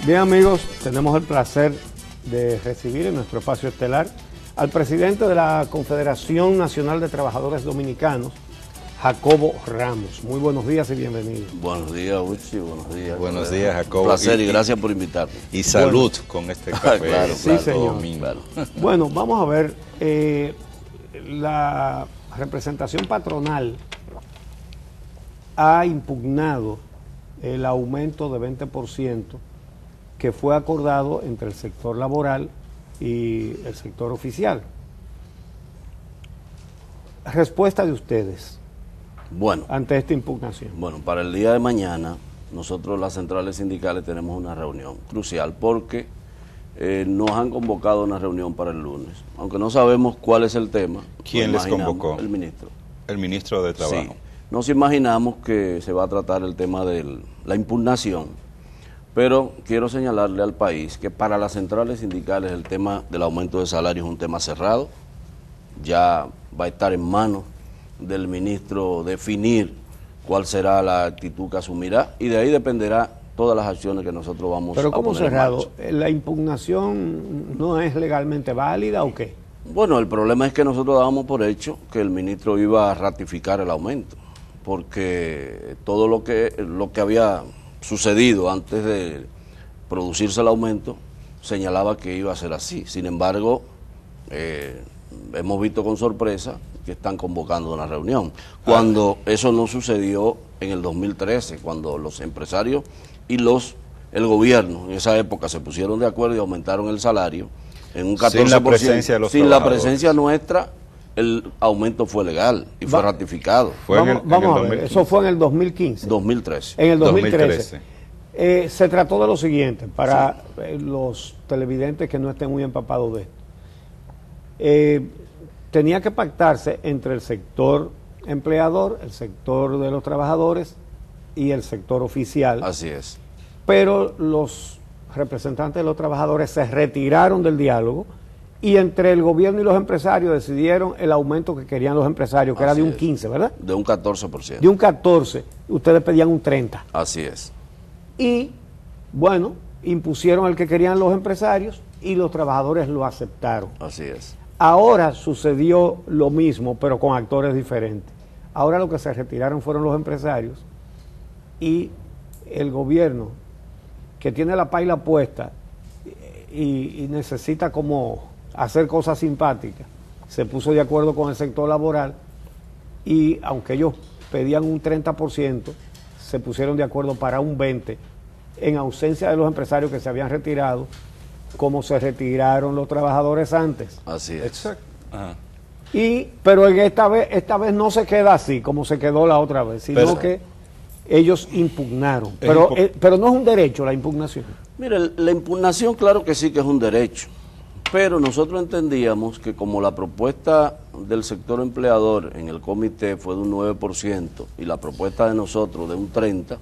Bien, amigos, tenemos el placer de recibir en nuestro espacio estelar al presidente de la Confederación Nacional de Trabajadores Dominicanos, Jacobo Ramos. Muy buenos días y bienvenido. Buenos días, Uchi, buenos días. Buenos días, Jacobo. Un placer y gracias por invitarme. Y salud con este café. Claro, sí, señor. Claro. Bueno, vamos a ver, la representación patronal ha impugnado el aumento de 20% que fue acordado entre el sector laboral y el sector oficial. Respuesta de ustedes ante esta impugnación. Bueno, para el día de mañana, nosotros las centrales sindicales tenemos una reunión crucial porque nos han convocado a una reunión para el lunes, aunque no sabemos cuál es el tema. ¿Quién les convocó? El ministro. El ministro de Trabajo. Sí. Nos imaginamos que se va a tratar el tema de la impugnación, pero quiero señalarle al país que para las centrales sindicales el tema del aumento de salario es un tema cerrado. Ya va a estar en manos del ministro definir cuál será la actitud que asumirá y de ahí dependerá todas las acciones que nosotros vamos a poner. Pero ¿cómo cerrado? ¿La impugnación no es legalmente válida o qué? Bueno, el problema es que nosotros dábamos por hecho que el ministro iba a ratificar el aumento, porque todo lo que había sucedido antes de producirse el aumento señalaba que iba a ser así. Sin embargo, hemos visto con sorpresa que están convocando una reunión, cuando eso no sucedió en el 2013, cuando los empresarios y el gobierno en esa época se pusieron de acuerdo y aumentaron el salario en un 14%. Sin la presencia de los Sin la presencia nuestra, el aumento fue legal y fue ratificado. Vamos a ver, eso fue en el 2015. 2013. En el 2013. Se trató de lo siguiente, para los televidentes que no estén muy empapados de esto. Tenía que pactarse entre el sector empleador, el sector de los trabajadores y el sector oficial. Así es. Pero los representantes de los trabajadores se retiraron del diálogo y entre el gobierno y los empresarios decidieron el aumento que querían los empresarios, que era de un 15, ¿verdad? De un 14%. De un 14, ustedes pedían un 30. Así es. Y, bueno, impusieron el que querían los empresarios y los trabajadores lo aceptaron. Así es. Ahora sucedió lo mismo, pero con actores diferentes. Ahora lo que se retiraron fueron los empresarios y el gobierno, que tiene la paila puesta y necesita como hacer cosas simpáticas, se puso de acuerdo con el sector laboral y aunque ellos pedían un 30%, se pusieron de acuerdo para un 20%, en ausencia de los empresarios que se habían retirado, como se retiraron los trabajadores antes. Así es. Exacto. Ajá. Pero esta vez no se queda así como se quedó la otra vez, sino que ellos impugnaron. Pero no es un derecho la impugnación. Mire, la impugnación claro que sí que es un derecho, pero nosotros entendíamos que como la propuesta del sector empleador en el comité fue de un 9% y la propuesta de nosotros de un 30%,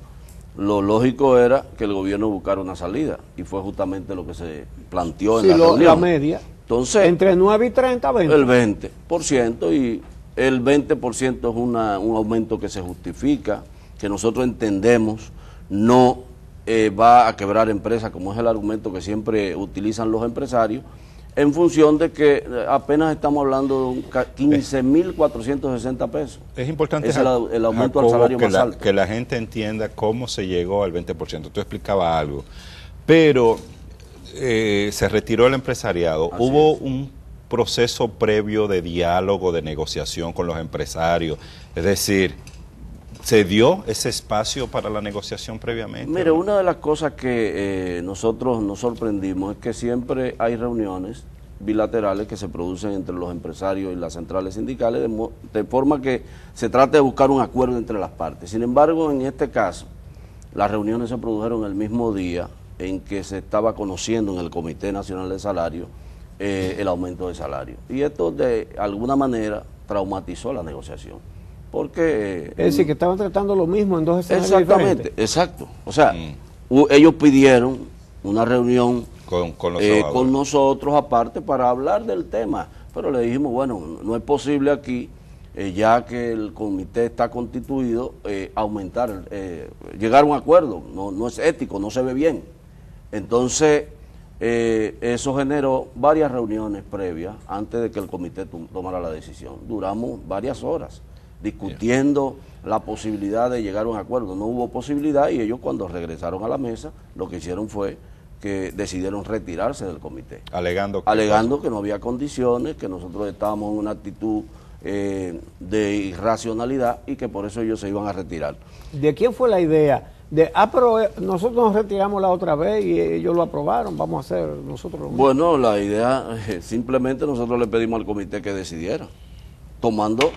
lo lógico era que el gobierno buscara una salida y fue justamente lo que se planteó en la reunión. La media. Entonces, entre 9 y 30, 20. El 20%, y el 20% es un aumento que se justifica, que nosotros entendemos no va a quebrar empresas, como es el argumento que siempre utilizan los empresarios, en función de que apenas estamos hablando de 15.460 pesos. Es importante, es el aumento al Jacobo, salario más alto. Que la gente entienda cómo se llegó al 20%. Tú explicabas algo, pero se retiró el empresariado. Así Hubo es. un proceso previo de diálogo, de negociación con los empresarios. Es decir, ¿se dio ese espacio para la negociación previamente? Mire, una de las cosas que nosotros nos sorprendimos es que siempre hay reuniones bilaterales que se producen entre los empresarios y las centrales sindicales, de forma que se trata de buscar un acuerdo entre las partes. Sin embargo, en este caso, las reuniones se produjeron el mismo día en que se estaba conociendo en el Comité Nacional de Salario el aumento de salario. Y esto de alguna manera traumatizó la negociación. Porque es decir, que estaban tratando lo mismo en dos escenarios exactamente, diferentes. Exacto. O sea, ellos pidieron una reunión con nosotros aparte para hablar del tema, pero le dijimos, bueno, no es posible aquí, ya que el comité está constituido, llegar a un acuerdo, no es ético, no se ve bien. Entonces, eso generó varias reuniones previas antes de que el comité tomara la decisión. Duramos varias horas discutiendo la posibilidad de llegar a un acuerdo. No hubo posibilidad y ellos, cuando regresaron a la mesa, lo que hicieron fue que decidieron retirarse del comité. Alegando que no había condiciones, que nosotros estábamos en una actitud de irracionalidad y que por eso ellos se iban a retirar. ¿De quién fue la idea? Pero nosotros nos retiramos la otra vez y ellos lo aprobaron, vamos a hacer nosotros lo mismo. Bueno, la idea, simplemente nosotros le pedimos al comité que decidiera, tomando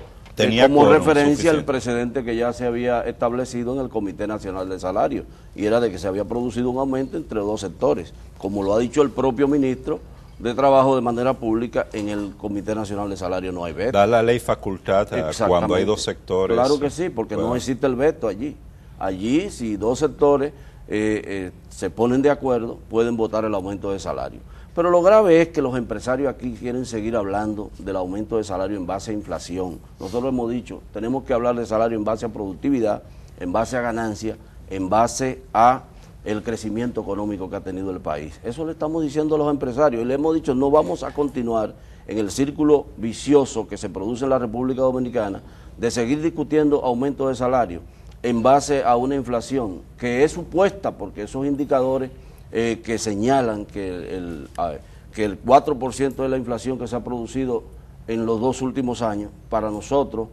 como referencia el precedente que ya se había establecido en el Comité Nacional de Salarios, y era de que se había producido un aumento entre dos sectores, como lo ha dicho el propio ministro de Trabajo de manera pública. En el Comité Nacional de Salarios no hay veto. Da la ley facultad cuando hay dos sectores. Claro que sí, porque no existe el veto allí. Allí, si dos sectores se ponen de acuerdo, pueden votar el aumento de salario. Pero lo grave es que los empresarios aquí quieren seguir hablando del aumento de salario en base a inflación. Nosotros hemos dicho, tenemos que hablar de salario en base a productividad, en base a ganancia, en base a el crecimiento económico que ha tenido el país. Eso le estamos diciendo a los empresarios y le hemos dicho, no vamos a continuar en el círculo vicioso que se produce en la República Dominicana de seguir discutiendo aumento de salario en base a una inflación que es supuesta, porque esos indicadores que señalan que el 4% de la inflación que se ha producido en los 2 últimos años, para nosotros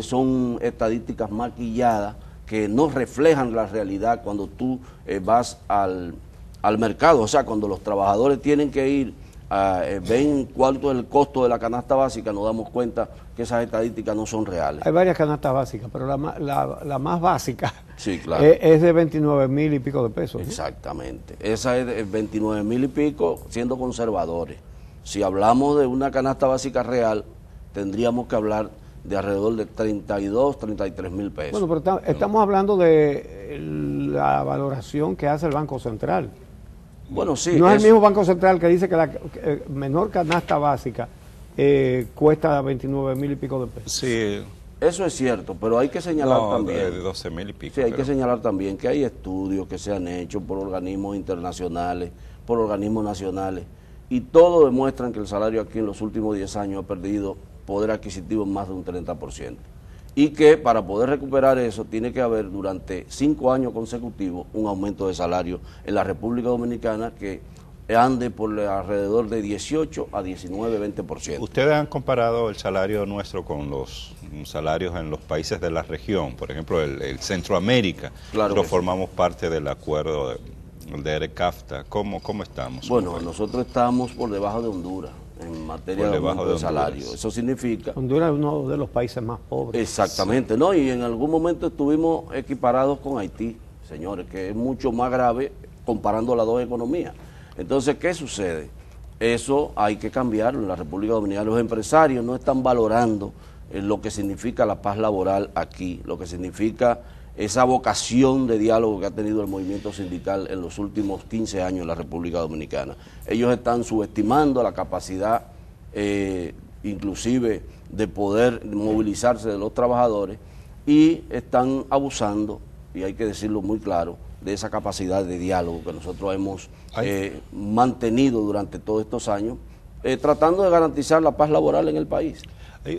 son estadísticas maquilladas que no reflejan la realidad cuando tú vas al mercado. O sea, cuando los trabajadores tienen que ir, ven cuánto es el costo de la canasta básica, nos damos cuenta que esas estadísticas no son reales. Hay varias canastas básicas, pero la más básica, sí, claro, es de 29,000 y pico de pesos. Exactamente. Esa es de 29,000 y pico, siendo conservadores. Si hablamos de una canasta básica real, tendríamos que hablar de alrededor de 32, 33,000 pesos. Bueno, pero estamos hablando de la valoración que hace el Banco Central. Bueno, sí. No es el mismo Banco Central que dice que la menor canasta básica cuesta 29,000 y pico de pesos. Sí. Eso es cierto, pero hay que señalar también. De 12,000 y pico. Sí, hay que señalar también que hay estudios que se han hecho por organismos internacionales, por organismos nacionales, y todos demuestran que el salario aquí en los últimos 10 años ha perdido poder adquisitivo en más de un 30%. Y que para poder recuperar eso tiene que haber durante 5 años consecutivos un aumento de salario en la República Dominicana que ande por alrededor de 18 a 19, 20%. ¿Ustedes han comparado el salario nuestro con los salarios en los países de la región? Por ejemplo, el Centroamérica. Claro, nosotros formamos parte del acuerdo de ERECAFTA. ¿Cómo estamos? Bueno, nosotros estamos por debajo de Honduras en materia de aumento de salario. Eso significa... Honduras es uno de los países más pobres. Exactamente, sí. ¿No? Y en algún momento estuvimos equiparados con Haití, señores, que es mucho más grave comparando las dos economías. Entonces, ¿qué sucede? Eso hay que cambiarlo en la República Dominicana. Los empresarios no están valorando lo que significa la paz laboral aquí, lo que significa esa vocación de diálogo que ha tenido el movimiento sindical en los últimos 15 años en la República Dominicana. Ellos están subestimando la capacidad inclusive de poder movilizarse de los trabajadores y están abusando, y hay que decirlo muy claro, de esa capacidad de diálogo que nosotros hemos mantenido durante todos estos años, tratando de garantizar la paz laboral en el país.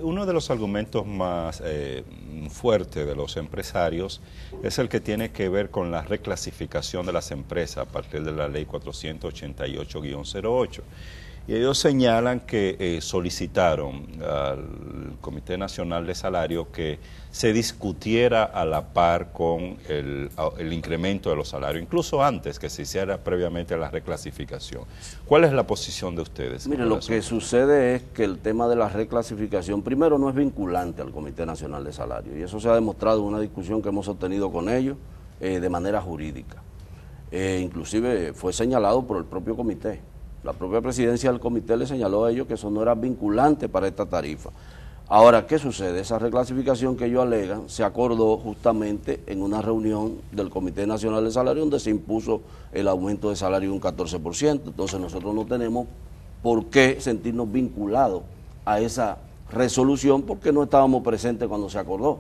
Uno de los argumentos más fuertes de los empresarios es el que tiene que ver con la reclasificación de las empresas a partir de la ley 488-08. Y ellos señalan que solicitaron al Comité Nacional de Salario que se discutiera a la par con el incremento de los salarios, incluso antes que se hiciera previamente la reclasificación. ¿Cuál es la posición de ustedes? Mire, lo que sucede es que el tema de la reclasificación, primero, no es vinculante al Comité Nacional de Salario, y eso se ha demostrado en una discusión que hemos obtenido con ellos de manera jurídica. Inclusive fue señalado por el propio comité. La propia presidencia del comité le señaló a ellos que eso no era vinculante para esta tarifa. Ahora, ¿qué sucede? Esa reclasificación que ellos alegan se acordó justamente en una reunión del Comité Nacional de Salario donde se impuso el aumento de salario de un 14%. Entonces nosotros no tenemos por qué sentirnos vinculados a esa resolución porque no estábamos presentes cuando se acordó.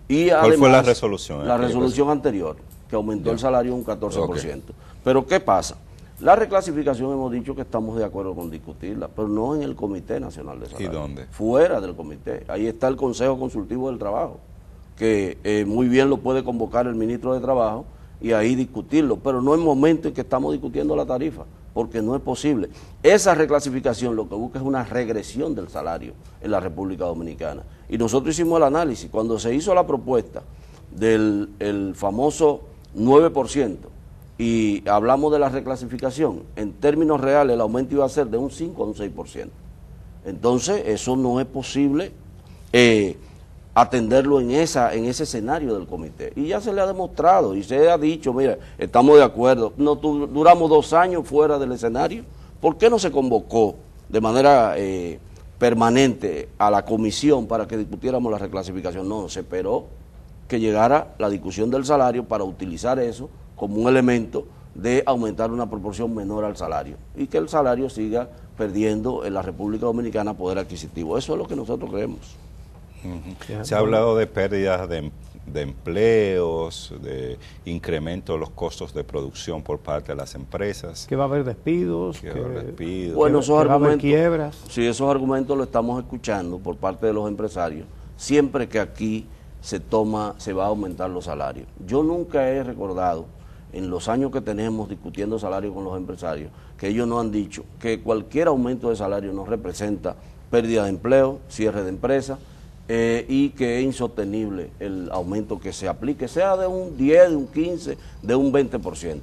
Y además, ¿cuál fue la resolución? La resolución anterior, que aumentó el salario un 14%. Okay. Pero ¿qué pasa? La reclasificación hemos dicho que estamos de acuerdo con discutirla, pero no en el Comité Nacional de Salario. ¿Y dónde? Fuera del comité. Ahí está el Consejo Consultivo del Trabajo, que muy bien lo puede convocar el ministro de Trabajo y ahí discutirlo, pero no en el momento en que estamos discutiendo la tarifa, porque no es posible. Esa reclasificación lo que busca es una regresión del salario en la República Dominicana. Y nosotros hicimos el análisis. Cuando se hizo la propuesta del el famoso 9%, y hablamos de la reclasificación, en términos reales el aumento iba a ser de un 5 a un 6%. Entonces, eso no es posible atenderlo en ese escenario del comité. Y ya se le ha demostrado y se ha dicho, mira, estamos de acuerdo, duramos 2 años fuera del escenario. ¿Por qué no se convocó de manera permanente a la comisión para que discutiéramos la reclasificación? No, se esperó que llegara la discusión del salario para utilizar eso como un elemento de aumentar una proporción menor al salario y que el salario siga perdiendo en la República Dominicana poder adquisitivo. Eso es lo que nosotros creemos. Se ha hablado de pérdidas de empleos, de incremento de los costos de producción por parte de las empresas. Que va a haber despidos, bueno, esos va a haber argumentos, quiebras. Sí, esos argumentos los estamos escuchando por parte de los empresarios, siempre que aquí se va a aumentar los salarios. Yo nunca he recordado, en los años que tenemos discutiendo salarios con los empresarios, que ellos no han dicho que cualquier aumento de salario nos representa pérdida de empleo, cierre de empresas, y que es insostenible el aumento que se aplique, sea de un 10, de un 15, de un 20%. Entonces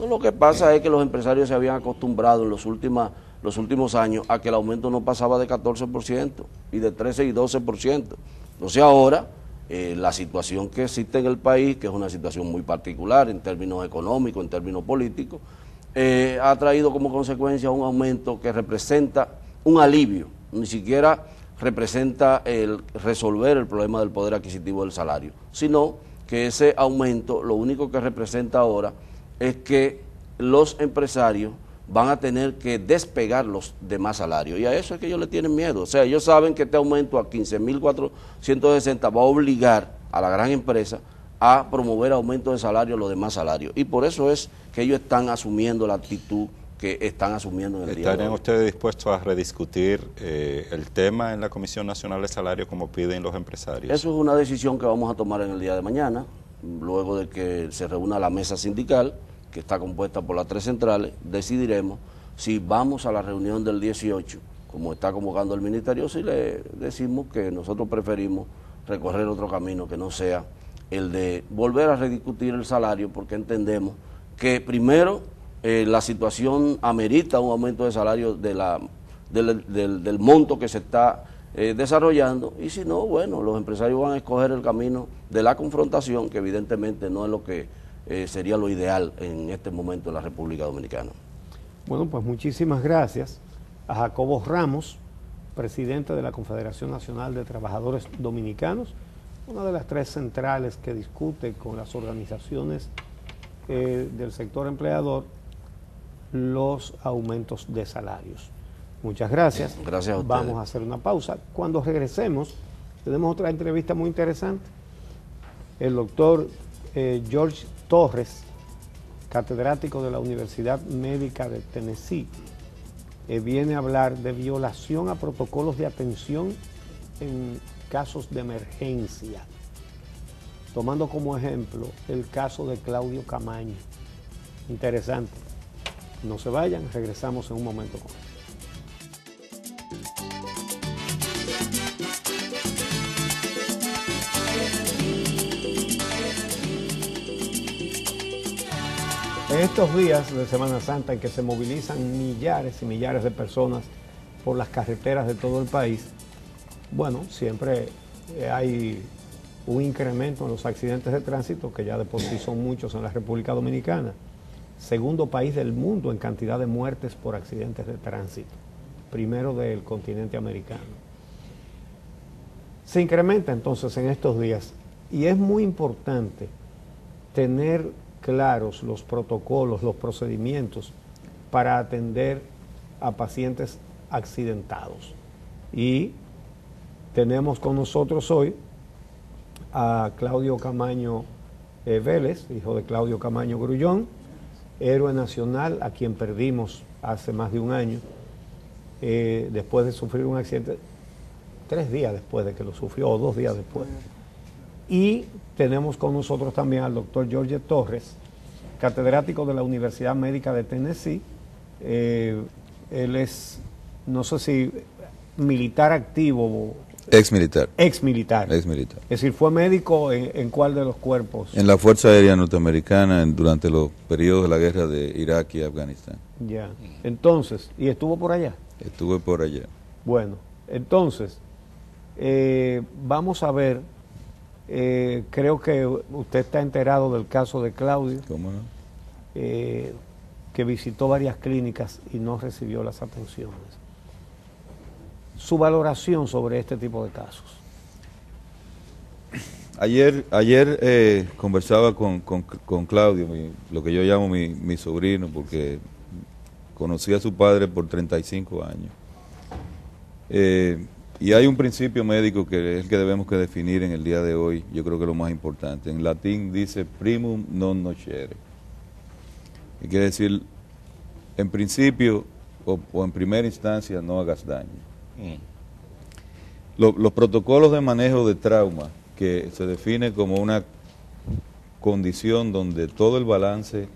lo que pasa es que los empresarios se habían acostumbrado en los últimos años a que el aumento no pasaba de 14% y de 13 y 12%. Entonces ahora la situación que existe en el país, que es una situación muy particular en términos económicos, en términos políticos, ha traído como consecuencia un aumento que representa un alivio, ni siquiera representa el resolver el problema del poder adquisitivo del salario, sino que ese aumento lo único que representa ahora es que los empresarios van a tener que despegar los demás salarios, y a eso es que ellos le tienen miedo. O sea, ellos saben que este aumento a 15.460 va a obligar a la gran empresa a promover aumento de salario a los demás salarios, y por eso es que ellos están asumiendo la actitud que están asumiendo en el día de hoy. ¿Estarían ustedes dispuestos a rediscutir el tema en la Comisión Nacional de Salario como piden los empresarios? Eso es una decisión que vamos a tomar en el día de mañana, luego de que se reúna la mesa sindical, que está compuesta por las 3 centrales. Decidiremos si vamos a la reunión del 18, como está convocando el ministerio, si le decimos que nosotros preferimos recorrer otro camino que no sea el de volver a rediscutir el salario, porque entendemos que primero la situación amerita un aumento de salario del monto que se está desarrollando, y si no, bueno, los empresarios van a escoger el camino de la confrontación, que evidentemente no es lo que sería lo ideal en este momento en la República Dominicana. Bueno, pues muchísimas gracias a Jacobo Ramos, presidente de la Confederación Nacional de Trabajadores Dominicanos, una de las 3 centrales que discute con las organizaciones del sector empleador los aumentos de salarios. Muchas gracias. Gracias a ustedes. Vamos a hacer una pausa. Cuando regresemos, tenemos otra entrevista muy interesante. El doctor George Torres, catedrático de la Universidad Médica de Tennessee, viene a hablar de violación a protocolos de atención en casos de emergencia, tomando como ejemplo el caso de Claudio Camaño. Interesante. No se vayan, regresamos en un momento con él. En estos días de Semana Santa en que se movilizan millares y millares de personas por las carreteras de todo el país, bueno, siempre hay un incremento en los accidentes de tránsito, que ya de por sí son muchos en la República Dominicana. Segundo país del mundo en cantidad de muertes por accidentes de tránsito, primero del continente americano. Se incrementa entonces en estos días, y es muy importante tener claros los protocolos, los procedimientos para atender a pacientes accidentados. Y tenemos con nosotros hoy a Claudio Camaño Vélez, hijo de Claudio Camaño Grullón, héroe nacional, a quien perdimos hace más de un año, después de sufrir un accidente, 3 días después de que lo sufrió, o 2 días después. Y tenemos con nosotros también al doctor Jorge Torres, catedrático de la Universidad Médica de Tennessee. Él es, no sé si militar activo. Ex militar. Ex militar. Ex militar. Es decir, ¿fue médico en cuál de los cuerpos? En la Fuerza Aérea Norteamericana durante los periodos de la guerra de Irak y Afganistán. Ya. Entonces, ¿y estuvo por allá? Estuve por allá. Bueno, entonces, vamos a ver, creo que usted está enterado del caso de Claudio. ¿Cómo no? Que visitó varias clínicas y no recibió las atenciones. Su valoración sobre este tipo de casos. Ayer conversaba con Claudio, lo que yo llamo mi sobrino, porque conocí a su padre por 35 años. Y hay un principio médico que es el que debemos que definir en el día de hoy, yo creo que es lo más importante. En latín dice primum non nocere. Y quiere decir, en principio o en primera instancia, no hagas daño. Los protocolos de manejo de trauma, que se define como una condición donde todo el balance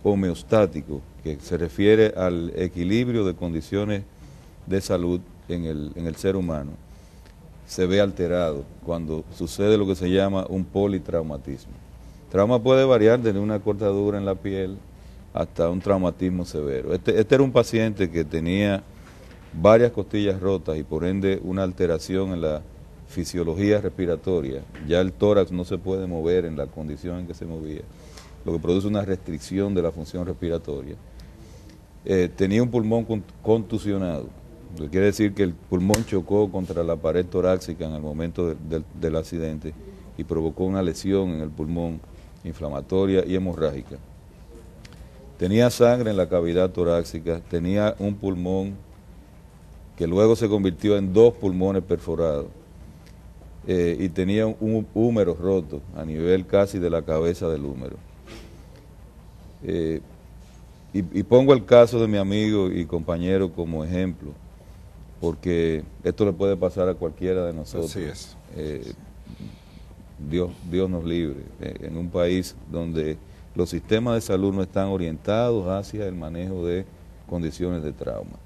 homeostático, que se refiere al equilibrio de condiciones de salud en el ser humano, se ve alterado cuando sucede lo que se llama un politraumatismo. Trauma puede variar desde una cortadura en la piel hasta un traumatismo severo. Este era un paciente que tenía varias costillas rotas y por ende una alteración en la fisiología respiratoria. Ya el tórax no se puede mover en la condición en que se movía, lo que produce una restricción de la función respiratoria. Tenía un pulmón contusionado, lo que quiere decir que el pulmón chocó contra la pared torácica en el momento del accidente y provocó una lesión en el pulmón inflamatoria y hemorrágica. Tenía sangre en la cavidad torácica, tenía un pulmón que luego se convirtió en 2 pulmones perforados y tenía un húmero roto a nivel casi de la cabeza del húmero. Y pongo el caso de mi amigo y compañero como ejemplo, porque esto le puede pasar a cualquiera de nosotros. Así es. Dios nos libre, en un país donde los sistemas de salud no están orientados hacia el manejo de condiciones de trauma.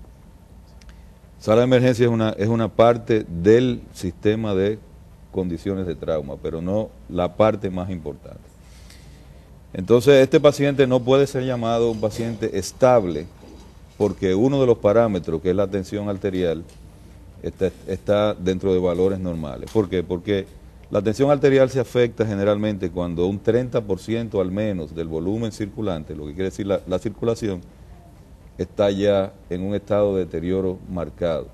Sala de emergencia es una parte del sistema de condiciones de trauma, pero no la parte más importante. Entonces, este paciente no puede ser llamado un paciente estable porque uno de los parámetros, que es la tensión arterial, está dentro de valores normales. ¿Por qué? Porque la tensión arterial se afecta generalmente cuando un 30% al menos del volumen circulante, lo que quiere decir la circulación, está ya en un estado de deterioro marcado.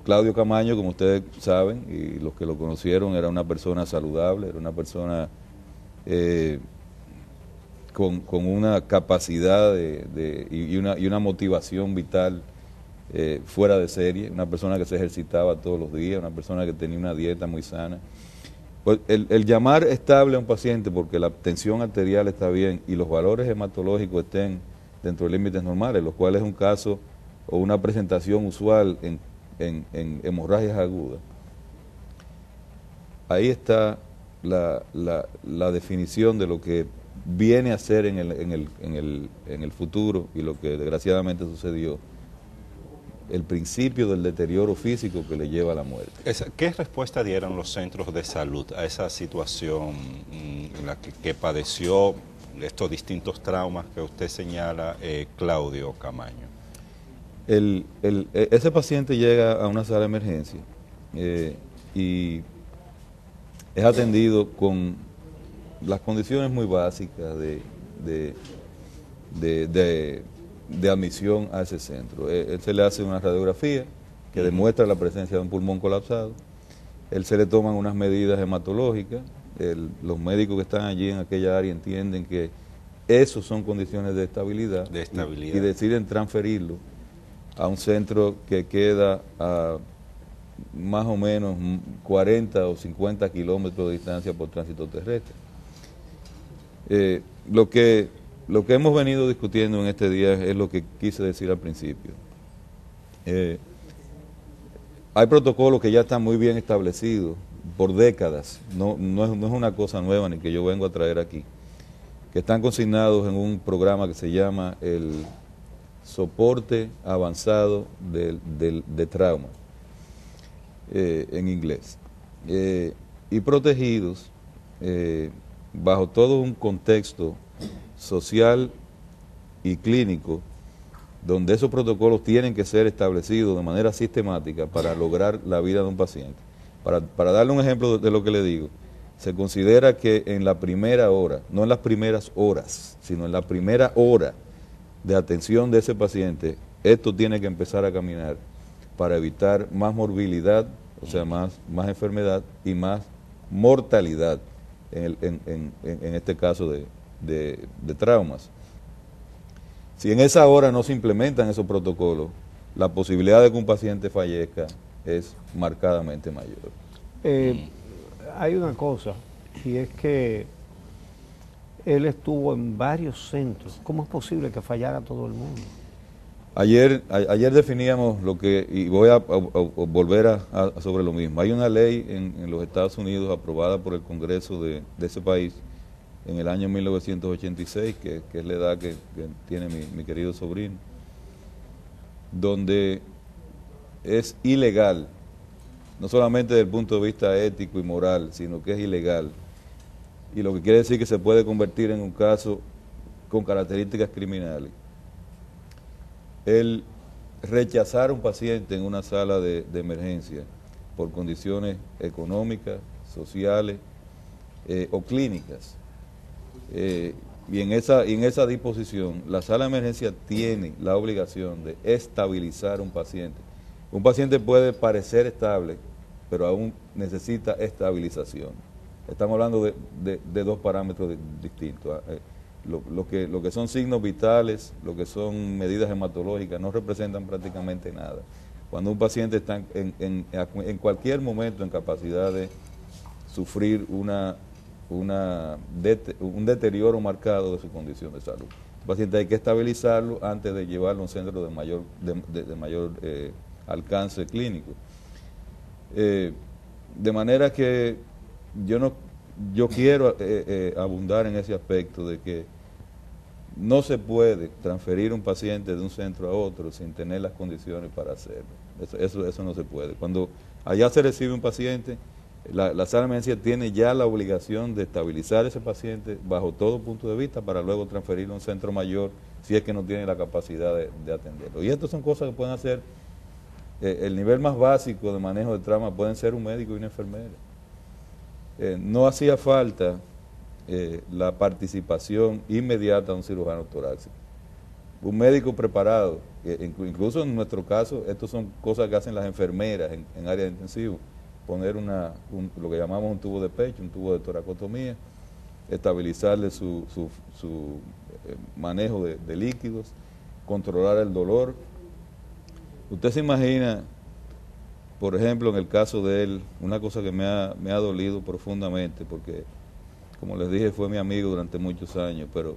Claudio Camaño, como ustedes saben, y los que lo conocieron, era una persona saludable, era una persona con una capacidad y una motivación vital fuera de serie, una persona que se ejercitaba todos los días, una persona que tenía una dieta muy sana. Pues el llamar estable a un paciente porque la tensión arterial está bien y los valores hematológicos estén dentro de límites normales, los cuales es un caso o una presentación usual en hemorragias agudas. Ahí está la definición de lo que viene a ser en el futuro y lo que desgraciadamente sucedió, el principio del deterioro físico que le lleva a la muerte. ¿Qué respuesta dieron los centros de salud a esa situación en la que padeció estos distintos traumas que usted señala, Claudio Camaño? Ese paciente llega a una sala de emergencia y es atendido con las condiciones muy básicas de admisión a ese centro. Él se le hace una radiografía que demuestra la presencia de un pulmón colapsado. Él se le toman unas medidas hematológicas. Los médicos que están allí en aquella área entienden que esos son condiciones de estabilidad, y deciden transferirlo a un centro que queda a más o menos 40 o 50 kilómetros de distancia por tránsito terrestre. Lo que lo que hemos venido discutiendo en este día es lo que quise decir al principio. Hay protocolos que ya están muy bien establecidos por décadas, no es una cosa nueva ni que yo vengo a traer aquí, que están consignados en un programa que se llama el soporte avanzado de trauma, en inglés, y protegidos bajo todo un contexto social y clínico, donde esos protocolos tienen que ser establecidos de manera sistemática para lograr la vida de un paciente. Para darle un ejemplo de lo que le digo, se considera que en la primera hora, no en las primeras horas, sino en la primera hora de atención de ese paciente, esto tiene que empezar a caminar para evitar más morbilidad, o sea, más enfermedad y más mortalidad en este caso de traumas. Si en esa hora no se implementan esos protocolos, la posibilidad de que un paciente fallezca es marcadamente mayor. Hay una cosa, y es que él estuvo en varios centros. ¿Cómo es posible que fallara todo el mundo? Ayer definíamos lo que, y voy a volver sobre lo mismo. Hay una ley en los Estados Unidos aprobada por el Congreso de ese país en el año 1986, que es la edad que tiene mi querido sobrino, donde es ilegal, no solamente desde el punto de vista ético y moral, sino que es ilegal, y lo que quiere decir que se puede convertir en un caso con características criminales, el rechazar a un paciente en una sala de emergencia por condiciones económicas, sociales o clínicas. Y en esa disposición, la sala de emergencia tiene la obligación de estabilizar un paciente. Un paciente puede parecer estable, pero aún necesita estabilización. Estamos hablando de dos parámetros distintos. Lo que son signos vitales, lo que son medidas hematológicas, no representan prácticamente nada. Cuando un paciente está en cualquier momento en capacidad de sufrir un deterioro marcado de su condición de salud. El paciente hay que estabilizarlo antes de llevarlo a un centro de mayor alcance clínico. De manera que yo quiero abundar en ese aspecto de que no se puede transferir un paciente de un centro a otro sin tener las condiciones para hacerlo. Eso no se puede. Cuando allá se recibe un paciente, la sala de emergencia tiene ya la obligación de estabilizar ese paciente bajo todo punto de vista para luego transferirlo a un centro mayor si es que no tiene la capacidad de atenderlo. Y estas son cosas que pueden hacer, el nivel más básico de manejo de trauma pueden ser un médico y una enfermera. No hacía falta la participación inmediata de un cirujano torácico. Un médico preparado, incluso en nuestro caso, estas son cosas que hacen las enfermeras en área de intensivo, poner lo que llamamos un tubo de pecho, un tubo de toracotomía, estabilizarle su manejo de líquidos, controlar el dolor. Usted se imagina, por ejemplo, en el caso de él, una cosa que me ha dolido profundamente, porque, como les dije, fue mi amigo durante muchos años, pero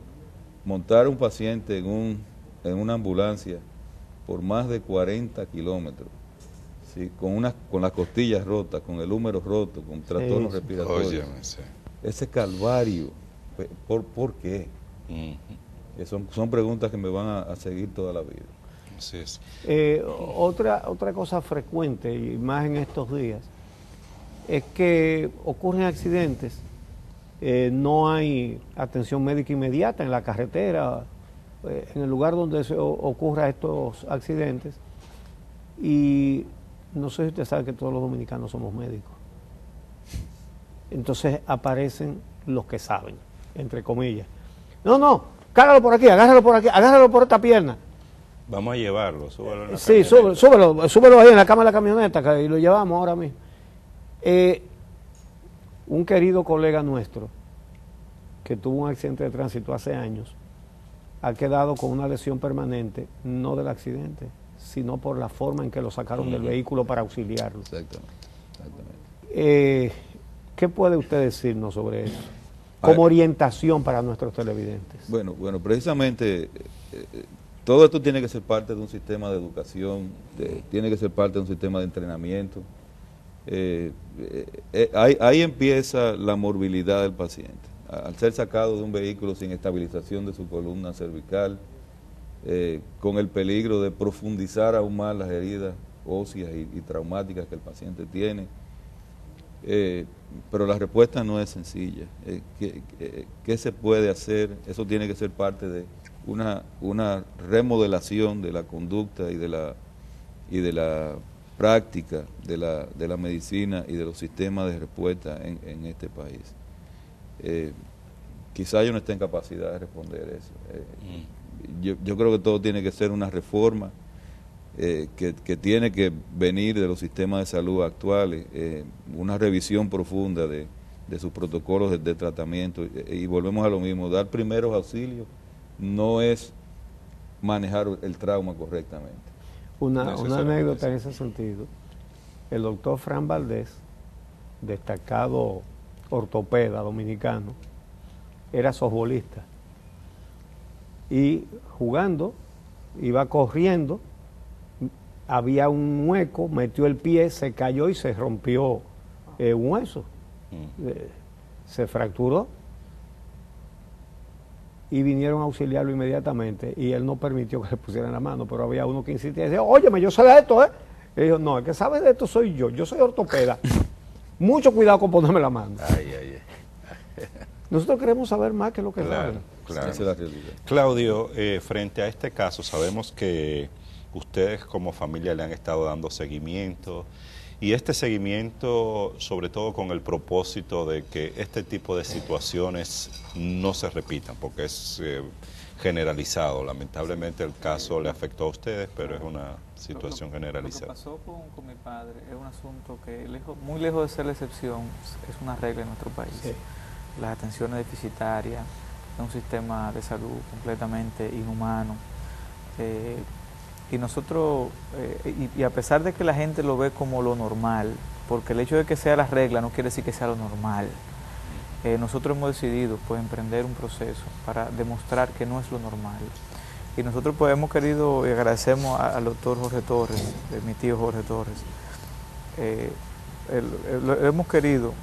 montar un paciente en una ambulancia por más de 40 kilómetros, ¿sí? con las costillas rotas, con el húmero roto, con trastornos respiratorios. Ese calvario, ¿por qué? Son preguntas que me van a seguir toda la vida. Así es. Otra cosa frecuente, y más en estos días, es que ocurren accidentes, no hay atención médica inmediata en la carretera, en el lugar donde se ocurran estos accidentes, y no sé si usted sabe que todos los dominicanos somos médicos. Entonces aparecen los que saben, entre comillas. No, cárgalo por aquí, agárralo por esta pierna. Vamos a llevarlo, súbelo en la sí, súbelo ahí en la cama de la camioneta y lo llevamos ahora mismo. Un querido colega nuestro que tuvo un accidente de tránsito hace años ha quedado con una lesión permanente, no del accidente, sino por la forma en que lo sacaron del vehículo para auxiliarlo. Exactamente. ¿Qué puede usted decirnos sobre eso? como orientación para nuestros televidentes? Bueno, precisamente todo esto tiene que ser parte de un sistema de educación, tiene que ser parte de un sistema de entrenamiento. Ahí empieza la morbilidad del paciente. Al ser sacado de un vehículo sin estabilización de su columna cervical, con el peligro de profundizar aún más las heridas óseas y traumáticas que el paciente tiene. Pero la respuesta no es sencilla. ¿Qué se puede hacer? Eso tiene que ser parte de una remodelación de la conducta y de la práctica de la medicina y de los sistemas de respuesta en este país. Quizá yo no esté en capacidad de responder eso. Yo creo que todo tiene que ser una reforma que tiene que venir de los sistemas de salud actuales, una revisión profunda de sus protocolos de tratamiento, y volvemos a lo mismo, dar primeros auxilios no es manejar el trauma correctamente. Una anécdota en ese sentido: el doctor Fran Valdés, destacado ortopeda dominicano, era softbolista y jugando, iba corriendo, había un hueco, metió el pie, se cayó y se rompió un hueso, se fracturó y vinieron a auxiliarlo inmediatamente y él no permitió que le pusieran la mano, pero había uno que insistía y decía: óyeme, yo sé de esto, Y dijo: no, el que sabe de esto soy yo soy ortopeda, mucho cuidado con ponerme la mano. Nosotros queremos saber más que lo que saben. Claro. Esa es la realidad. Claudio, frente a este caso, sabemos que ustedes como familia le han estado dando seguimiento, y este seguimiento sobre todo con el propósito de que este tipo de situaciones no se repitan, porque es generalizado. Lamentablemente el caso le afectó a ustedes, pero es una situación generalizada. Lo que pasó con mi padre es un asunto que muy lejos de ser la excepción, es una regla en nuestro país. Sí. Las atenciones deficitarias, es un sistema de salud completamente inhumano. Y nosotros, y a pesar de que la gente lo ve como lo normal, porque el hecho de que sea la regla no quiere decir que sea lo normal, nosotros hemos decidido pues emprender un proceso para demostrar que no es lo normal. Y nosotros pues hemos querido, y agradecemos al doctor Jorge Torres, mi tío Jorge Torres, hemos querido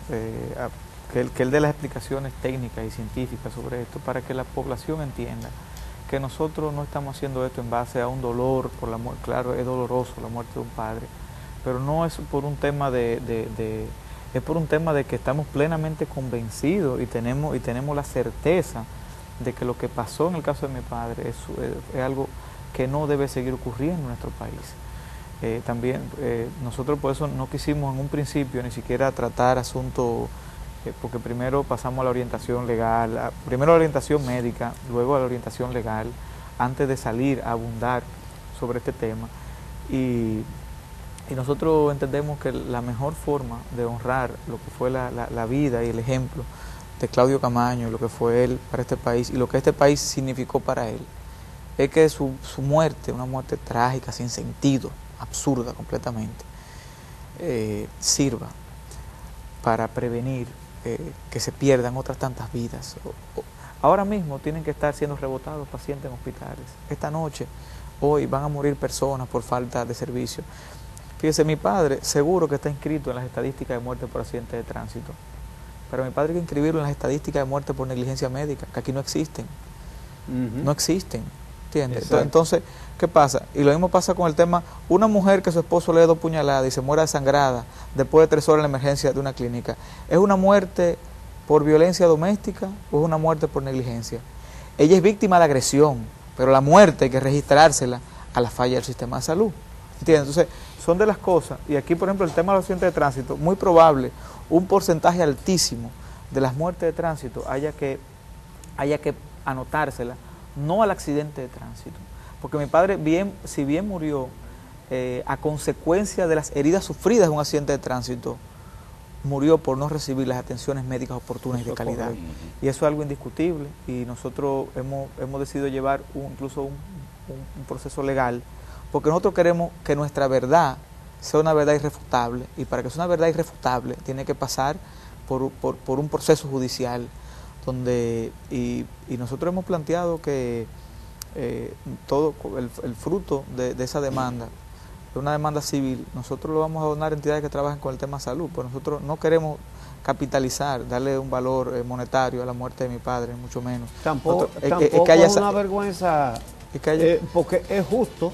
que él dé las explicaciones técnicas y científicas sobre esto para que la población entienda que nosotros no estamos haciendo esto en base a un dolor por la muerte. Claro, es doloroso la muerte de un padre, pero no es por un tema es por un tema de que estamos plenamente convencidos y tenemos la certeza de que lo que pasó en el caso de mi padre es algo que no debe seguir ocurriendo en nuestro país. También nosotros por eso no quisimos en un principio ni siquiera tratar asuntos, porque primero pasamos a la orientación legal, primero a la orientación médica, luego a la orientación legal, antes de salir a abundar sobre este tema. Y nosotros entendemos que la mejor forma de honrar lo que fue la vida y el ejemplo de Claudio Camaño, lo que fue él para este país y lo que este país significó para él, es que su muerte, una muerte trágica, sin sentido, absurda completamente, sirva para prevenir que se pierdan otras tantas vidas. Ahora mismo tienen que estar siendo rebotados pacientes en hospitales. Esta noche, hoy, van a morir personas por falta de servicio. Fíjese, mi padre seguro que está inscrito en las estadísticas de muerte por accidente de tránsito, pero mi padre hay que inscribirlo en las estadísticas de muerte por negligencia médica, que aquí no existen. No existen, ¿entiendes? Entonces, ¿qué pasa? Y lo mismo pasa con el tema, una mujer que su esposo le da 2 puñaladas y se muera desangrada después de 3 horas en la emergencia de una clínica. ¿Es una muerte por violencia doméstica o es una muerte por negligencia? Ella es víctima de agresión, pero la muerte hay que registrársela a la falla del sistema de salud. ¿Entiendes? Entonces, son de las cosas, y aquí por ejemplo el tema de los accidentes de tránsito, muy probable, un porcentaje altísimo de las muertes de tránsito haya que anotársela, no al accidente de tránsito. Porque mi padre, si bien murió a consecuencia de las heridas sufridas en un accidente de tránsito, murió por no recibir las atenciones médicas oportunas y de calidad. Y eso es algo indiscutible, y nosotros hemos decidido llevar incluso un proceso legal, porque nosotros queremos que nuestra verdad sea una verdad irrefutable, y para que sea una verdad irrefutable tiene que pasar por un proceso judicial y nosotros hemos planteado que todo el fruto de esa demanda, de una demanda civil, nosotros lo vamos a donar a entidades que trabajen con el tema salud, pues nosotros no queremos capitalizar, darle un valor monetario a la muerte de mi padre, mucho menos. Tampoco que haya, es una vergüenza, porque es justo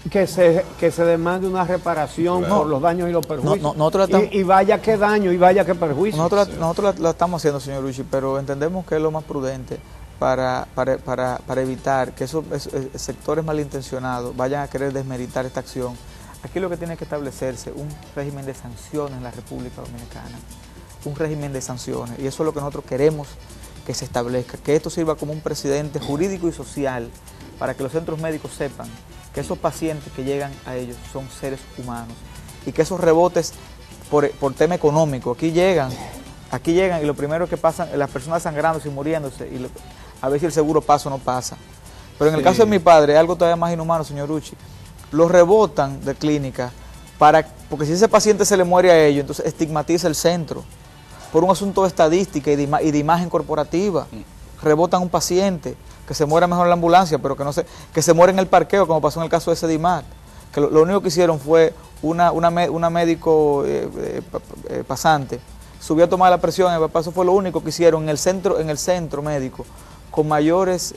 que se demande una reparación por los daños y los perjuicios. Y vaya que daño y vaya que perjuicio. Nosotros la estamos haciendo, señor Uchi, pero entendemos que es lo más prudente para evitar que esos sectores malintencionados vayan a querer desmeritar esta acción. Aquí lo que tiene que establecerse un régimen de sanciones en la República Dominicana, un régimen de sanciones, y eso es lo que nosotros queremos que se establezca, que esto sirva como un precedente jurídico y social para que los centros médicos sepan que esos pacientes que llegan a ellos son seres humanos y que esos rebotes por tema económico, aquí llegan y lo primero que pasan, las personas sangrándose y muriéndose, y a ver si el seguro pasa o no pasa. Pero en el caso de mi padre, es algo todavía más inhumano, señor Uchi, los rebotan de clínica, porque si ese paciente se le muere a ellos, entonces estigmatiza el centro, por un asunto de estadística y de imagen corporativa. Rebotan un paciente, que se muera mejor en la ambulancia, pero que se muere en el parqueo, como pasó en el caso de Sedimat, que lo único que hicieron fue una médico pasante, subió a tomar la presión, el papá, eso fue lo único que hicieron en el centro médico, con mayores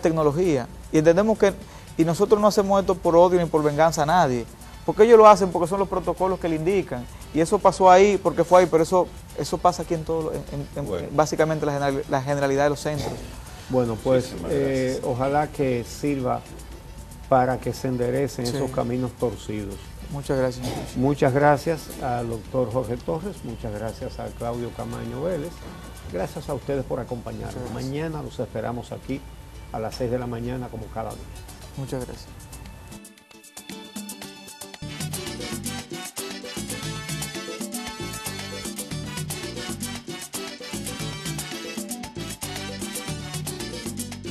tecnologías. Y entendemos que, y nosotros no hacemos esto por odio ni por venganza a nadie, porque ellos lo hacen porque son los protocolos que le indican, y eso pasó ahí porque fue ahí, pero eso pasa aquí en todo, básicamente la generalidad de los centros. Bueno, pues ojalá que sirva para que se enderecen esos caminos torcidos. Muchas gracias. Muchas gracias al doctor Jorge Torres, muchas gracias a Claudio Camaño Vélez, gracias a ustedes por acompañarnos. Mañana los esperamos aquí a las 6 de la mañana como cada día. Muchas gracias.